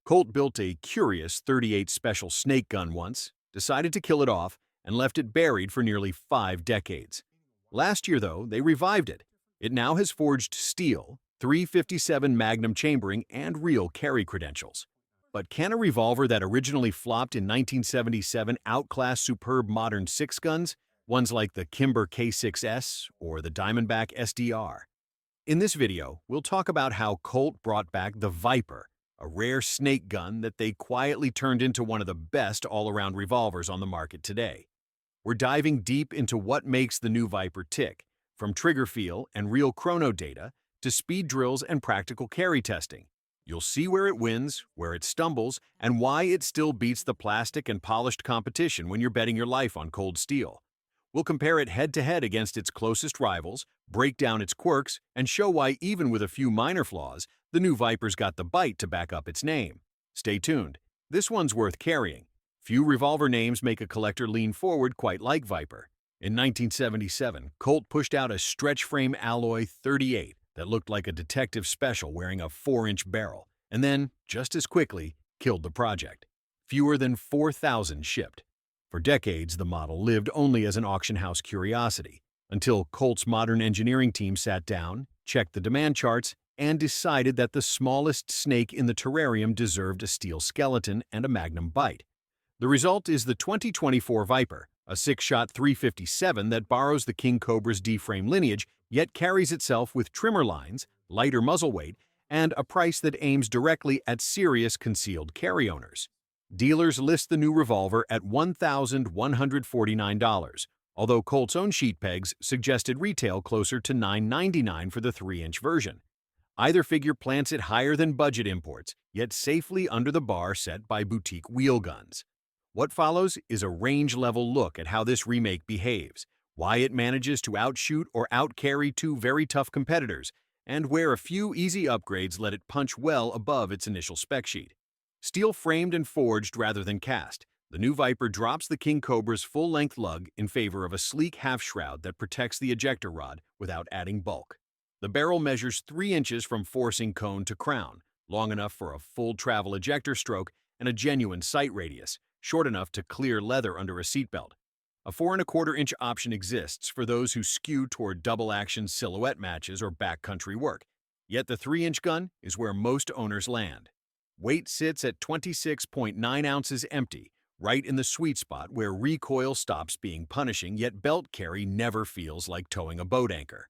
Colt built a curious .38 special snake gun once, decided to kill it off, and left it buried for nearly 5 decades. Last year, though, they revived it. It now has forged steel, .357 magnum chambering, and real carry credentials. But can a revolver that originally flopped in 1977 outclass superb modern six guns, ones like the Kimber K6s or the Diamondback SDR? In this video, we'll talk about how Colt brought back the Viper, a rare snake gun that they quietly turned into one of the best all-around revolvers on the market today. We're diving deep into what makes the new Viper tick, from trigger feel and real chrono data to speed drills and practical carry testing. You'll see where it wins, where it stumbles, and why it still beats the plastic and polished competition when you're betting your life on cold steel. We'll compare it head-to-head against its closest rivals, break down its quirks, and show why even with a few minor flaws, the new Viper's got the bite to back up its name. Stay tuned. This one's worth carrying. Few revolver names make a collector lean forward quite like Viper. In 1977, Colt pushed out a stretch-frame alloy .38 that looked like a detective special wearing a 4-inch barrel, and then, just as quickly, killed the project. Fewer than 4,000 shipped. For decades, the model lived only as an auction house curiosity, until Colt's modern engineering team sat down, checked the demand charts, and decided that the smallest snake in the terrarium deserved a steel skeleton and a magnum bite. The result is the 2024 Viper, a six-shot .357 that borrows the King Cobra's D-frame lineage, yet carries itself with trimmer lines, lighter muzzle weight, and a price that aims directly at serious concealed carry owners. Dealers list the new revolver at $1,149, although Colt's own sheet pegs suggested retail closer to $999 for the 3-inch version. Either figure plants it higher than budget imports, yet safely under the bar set by boutique wheel guns. What follows is a range-level look at how this remake behaves, why it manages to outshoot or outcarry two very tough competitors, and where a few easy upgrades let it punch well above its initial spec sheet. Steel-framed and forged rather than cast, the new Viper drops the King Cobra's full-length lug in favor of a sleek half-shroud that protects the ejector rod without adding bulk. The barrel measures 3 inches from forcing cone to crown, long enough for a full travel ejector stroke and a genuine sight radius, short enough to clear leather under a seatbelt. A 4¼ inch option exists for those who skew toward double-action silhouette matches or backcountry work, yet the 3-inch gun is where most owners land. Weight sits at 26.9 ounces empty, right in the sweet spot where recoil stops being punishing, yet belt carry never feels like towing a boat anchor.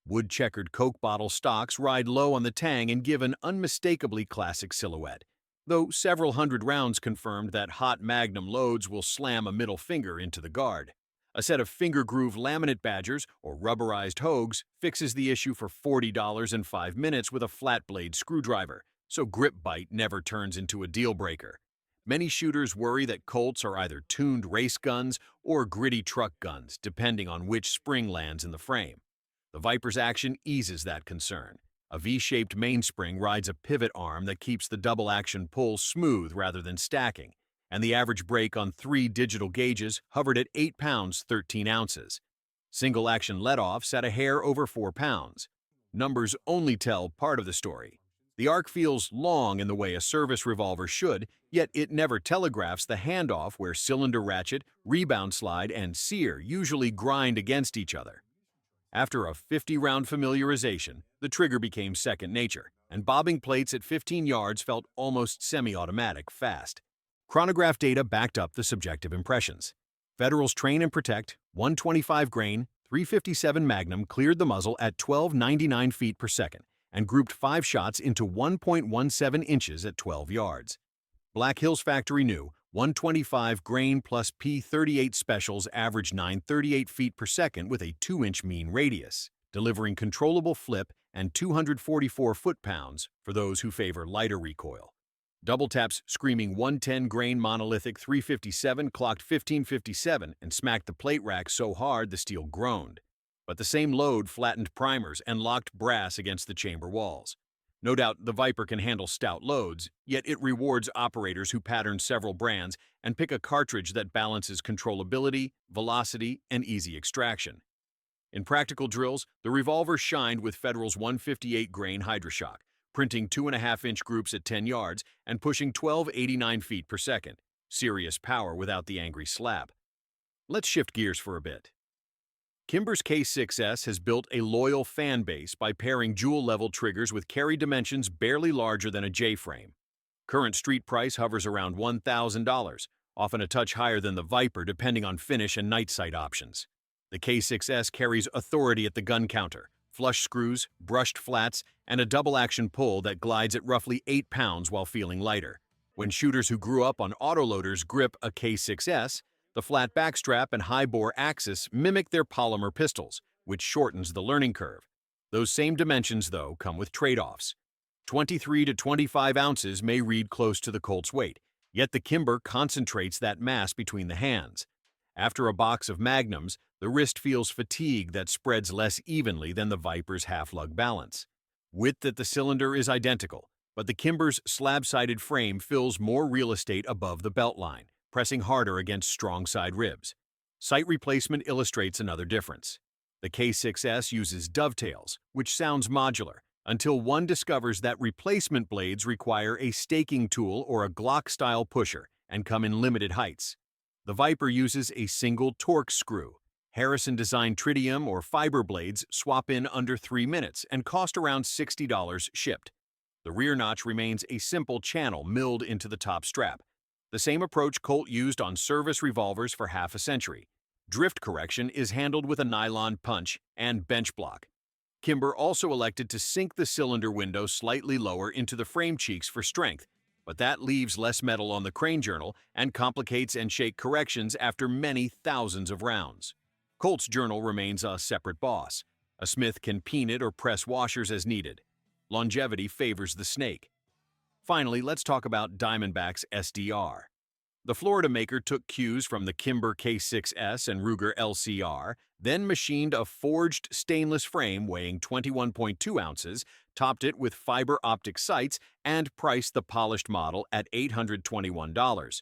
Wood-checkered Coke bottle stocks ride low on the tang and give an unmistakably classic silhouette, though several hundred rounds confirmed that hot magnum loads will slam a middle finger into the guard. A set of finger-groove laminate badgers or rubberized Hogues fixes the issue for $40 in 5 minutes with a flat-blade screwdriver, so grip bite never turns into a deal-breaker. Many shooters worry that Colts are either tuned race guns or gritty truck guns, depending on which spring lands in the frame. The Viper's action eases that concern. A V-shaped mainspring rides a pivot arm that keeps the double-action pull smooth rather than stacking, and the average break on 3 digital gauges hovered at 8 pounds 13 ounces. Single-action let-offs at a hair over 4 pounds. Numbers only tell part of the story. The arc feels long in the way a service revolver should, yet it never telegraphs the handoff where cylinder ratchet, rebound slide, and sear usually grind against each other. After a 50-round familiarization, the trigger became second nature, and bobbing plates at 15 yards felt almost semi-automatic fast. Chronograph data backed up the subjective impressions. Federal's Train and Protect 125 grain .357 Magnum cleared the muzzle at 12.99 feet per second and grouped 5 shots into 1.17 inches at 12 yards. Black Hills Factory New 125 grain plus P38 specials average 938 feet per second with a 2-inch mean radius, delivering controllable flip and 244 foot-pounds for those who favor lighter recoil. Double Tap's screaming 110 grain monolithic .357 clocked 1557 and smacked the plate rack so hard the steel groaned. But the same load flattened primers and locked brass against the chamber walls. No doubt the Viper can handle stout loads, yet it rewards operators who pattern several brands and pick a cartridge that balances controllability, velocity, and easy extraction. In practical drills, the Revolver shined with Federal's 158 grain Hydroshock, printing 2.5-inch groups at 10 yards and pushing 1289 feet per second. Serious power without the angry slap. Let's shift gears for a bit. Kimber's K6s has built a loyal fan base by pairing jewel-level triggers with carry dimensions barely larger than a J-frame. Current street price hovers around $1,000, often a touch higher than the Viper depending on finish and night sight options. The K6s carries authority at the gun counter, flush screws, brushed flats, and a double-action pull that glides at roughly 8 pounds while feeling lighter. When shooters who grew up on autoloaders grip a K6s, the flat backstrap and high-bore axis mimic their polymer pistols, which shortens the learning curve. Those same dimensions, though, come with trade-offs. 23 to 25 ounces may read close to the Colt's weight, yet the Kimber concentrates that mass between the hands. After a box of magnums, the wrist feels fatigue that spreads less evenly than the Viper's half-lug balance. Width at the cylinder is identical, but the Kimber's slab-sided frame fills more real estate above the belt line, pressing harder against strong side ribs. Sight replacement illustrates another difference. The K6s uses dovetails, which sounds modular, until one discovers that replacement blades require a staking tool or a Glock-style pusher and come in limited heights. The Viper uses a single torque screw. Harrison-designed tritium or fiber blades swap in under 3 minutes and cost around $60 shipped. The rear notch remains a simple channel milled into the top strap. The same approach Colt used on service revolvers for half a century. Drift correction is handled with a nylon punch and bench block. Kimber also elected to sink the cylinder window slightly lower into the frame cheeks for strength, but that leaves less metal on the crane journal and complicates and shake corrections after many thousands of rounds. Colt's journal remains a separate boss. A smith can peen it or press washers as needed. Longevity favors the snake. Finally, let's talk about Diamondback's SDR. The Florida maker took cues from the Kimber K6s and Ruger LCR, then machined a forged stainless frame weighing 21.2 ounces, topped it with fiber optic sights, and priced the polished model at $821.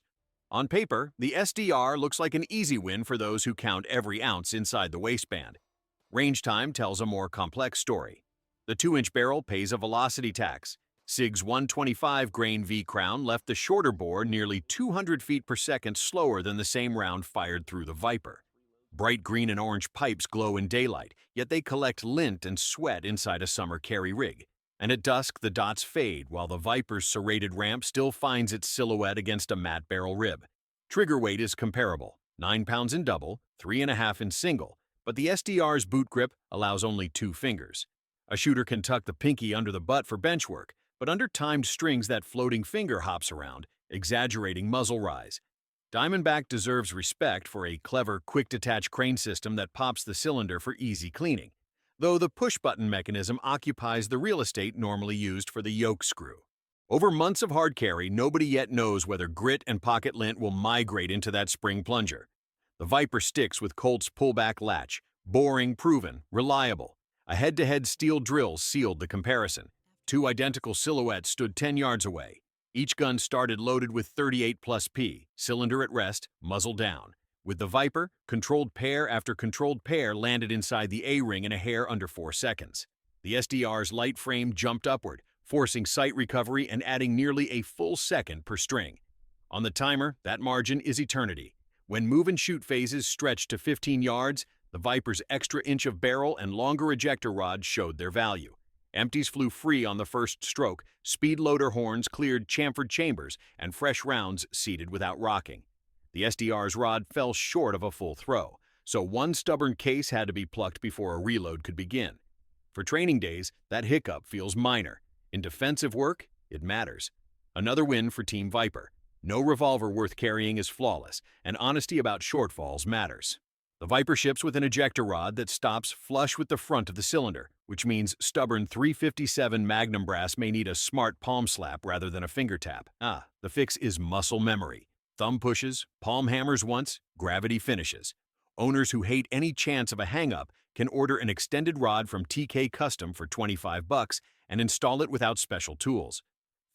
On paper, the SDR looks like an easy win for those who count every ounce inside the waistband. Range time tells a more complex story. The 2-inch barrel pays a velocity tax. SIG's 125 grain V-crown left the shorter bore nearly 200 feet per second slower than the same round fired through the Viper. Bright green and orange pipes glow in daylight, yet they collect lint and sweat inside a summer carry rig. And at dusk, the dots fade while the Viper's serrated ramp still finds its silhouette against a matte barrel rib. Trigger weight is comparable, 9 pounds in double, 3.5 in single, but the SDR's boot grip allows only 2 fingers. A shooter can tuck the pinky under the butt for bench work, but under timed strings that floating finger hops around, exaggerating muzzle rise. Diamondback deserves respect for a clever, quick-detach crane system that pops the cylinder for easy cleaning, though the push-button mechanism occupies the real estate normally used for the yoke screw. Over months of hard carry, nobody yet knows whether grit and pocket lint will migrate into that spring plunger. The Viper sticks with Colt's pullback latch, boring, proven, reliable. A head-to-head steel drill sealed the comparison. 2 identical silhouettes stood 10 yards away. Each gun started loaded with 38 plus P, cylinder at rest, muzzle down. With the Viper, controlled pair after controlled pair landed inside the A-ring in a hair under 4 seconds. The SDR's light frame jumped upward, forcing sight recovery and adding nearly a full second per string. On the timer, that margin is eternity. When move-and-shoot phases stretched to 15 yards, the Viper's extra inch of barrel and longer ejector rod showed their value. Empties flew free on the first stroke, speed loader horns cleared chamfered chambers, and fresh rounds seated without rocking. The SDR's rod fell short of a full throw, so one stubborn case had to be plucked before a reload could begin. For training days, that hiccup feels minor. In defensive work, it matters. Another win for Team Viper. No revolver worth carrying is flawless, and honesty about shortfalls matters. The Viper ships with an ejector rod that stops flush with the front of the cylinder, which means stubborn 357 Magnum brass may need a smart palm slap rather than a finger tap. The fix is muscle memory. Thumb pushes, palm hammers once, gravity finishes. Owners who hate any chance of a hang-up can order an extended rod from TK Custom for $25 and install it without special tools.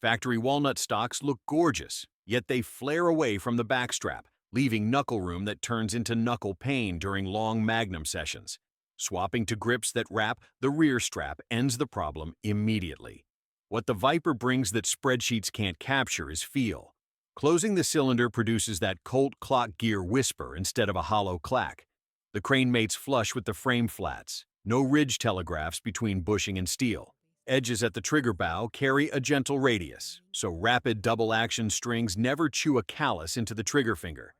Factory walnut stocks look gorgeous, yet they flare away from the backstrap, leaving knuckle room that turns into knuckle pain during long Magnum sessions. Swapping to grips that wrap the rear strap ends the problem immediately. What the Viper brings that spreadsheets can't capture is feel. Closing the cylinder produces that Colt clock gear whisper instead of a hollow clack. The crane mates flush with the frame flats, no ridge telegraphs between bushing and steel. Edges at the trigger bow carry a gentle radius, so rapid double-action strings never chew a callus into the trigger finger.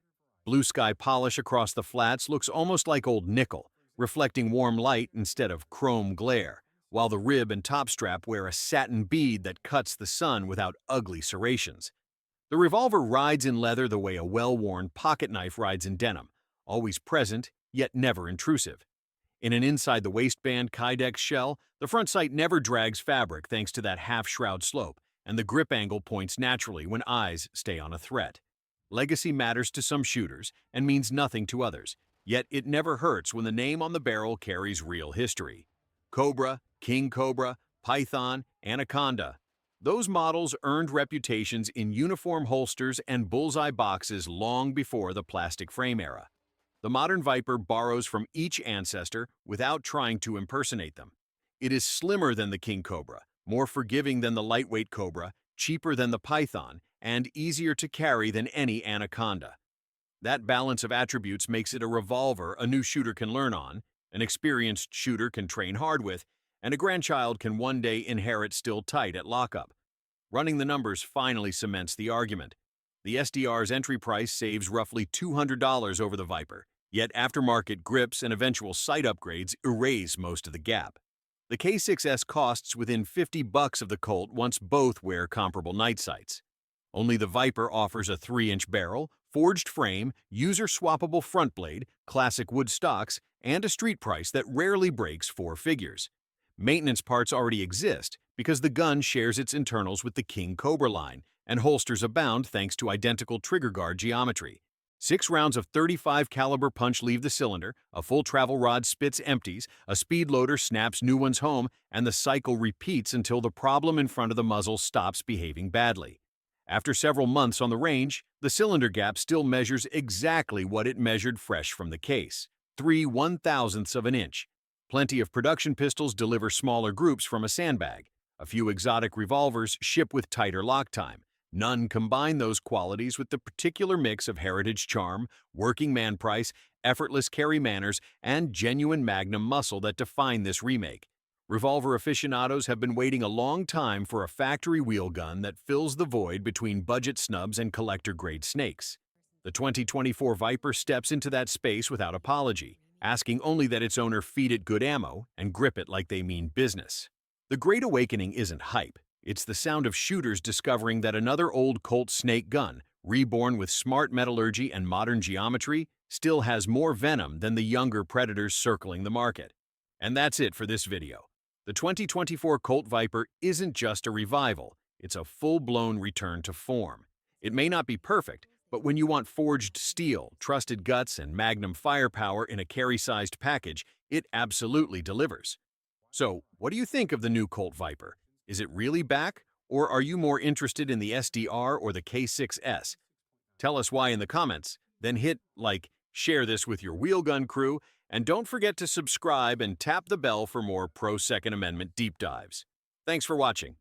Blue sky polish across the flats looks almost like old nickel, reflecting warm light instead of chrome glare, while the rib and top strap wear a satin bead that cuts the sun without ugly serrations. The Revolver rides in leather the way a well-worn pocket knife rides in denim, always present, yet never intrusive. In an inside-the-waistband Kydex shell, the front sight never drags fabric thanks to that half-shroud slope, and the grip angle points naturally when eyes stay on a threat. Legacy matters to some shooters and means nothing to others, yet it never hurts when the name on the barrel carries real history. Cobra, King Cobra, Python, Anaconda. Those models earned reputations in uniform holsters and bullseye boxes long before the plastic frame era. The modern Viper borrows from each ancestor without trying to impersonate them. It is slimmer than the King Cobra, more forgiving than the lightweight Cobra, cheaper than the Python, and easier to carry than any Anaconda. That balance of attributes makes it a revolver a new shooter can learn on, an experienced shooter can train hard with, and a grandchild can one day inherit still tight at lockup. Running the numbers finally cements the argument. The SDR's entry price saves roughly $200 over the Viper, yet aftermarket grips and eventual sight upgrades erase most of the gap. The K6s costs within $50 of the Colt once both wear comparable night sights. Only the Viper offers a 3-inch barrel, forged frame, user-swappable front blade, classic wood stocks, and a street price that rarely breaks 4 figures. Maintenance parts already exist because the gun shares its internals with the King Cobra line, and holsters abound thanks to identical trigger guard geometry. 6 rounds of .35 caliber punch leave the cylinder, a full travel rod spits empties, a speed loader snaps new ones home, and the cycle repeats until the problem in front of the muzzle stops behaving badly. After several months on the range, the cylinder gap still measures exactly what it measured fresh from the case, 3/1000ths of an inch. Plenty of production pistols deliver smaller groups from a sandbag. A few exotic revolvers ship with tighter lock time. None combine those qualities with the particular mix of heritage charm, working man price, effortless carry manners, and genuine magnum muscle that define this remake. Revolver aficionados have been waiting a long time for a factory wheel gun that fills the void between budget snubs and collector-grade snakes. The 2024 Viper steps into that space without apology, asking only that its owner feed it good ammo and grip it like they mean business. The Great Awakening isn't hype. It's the sound of shooters discovering that another old Colt snake gun, reborn with smart metallurgy and modern geometry, still has more venom than the younger predators circling the market. And that's it for this video. The 2024 Colt Viper isn't just a revival, it's a full-blown return to form. It may not be perfect, but when you want forged steel, trusted guts, and magnum firepower in a carry-sized package, it absolutely delivers. So, what do you think of the new Colt Viper? Is it really back, or are you more interested in the SDR or the K6s? Tell us why in the comments, then hit like, share this with your wheelgun crew, and don't forget to subscribe and tap the bell for more pro-Second Amendment deep dives. Thanks for watching.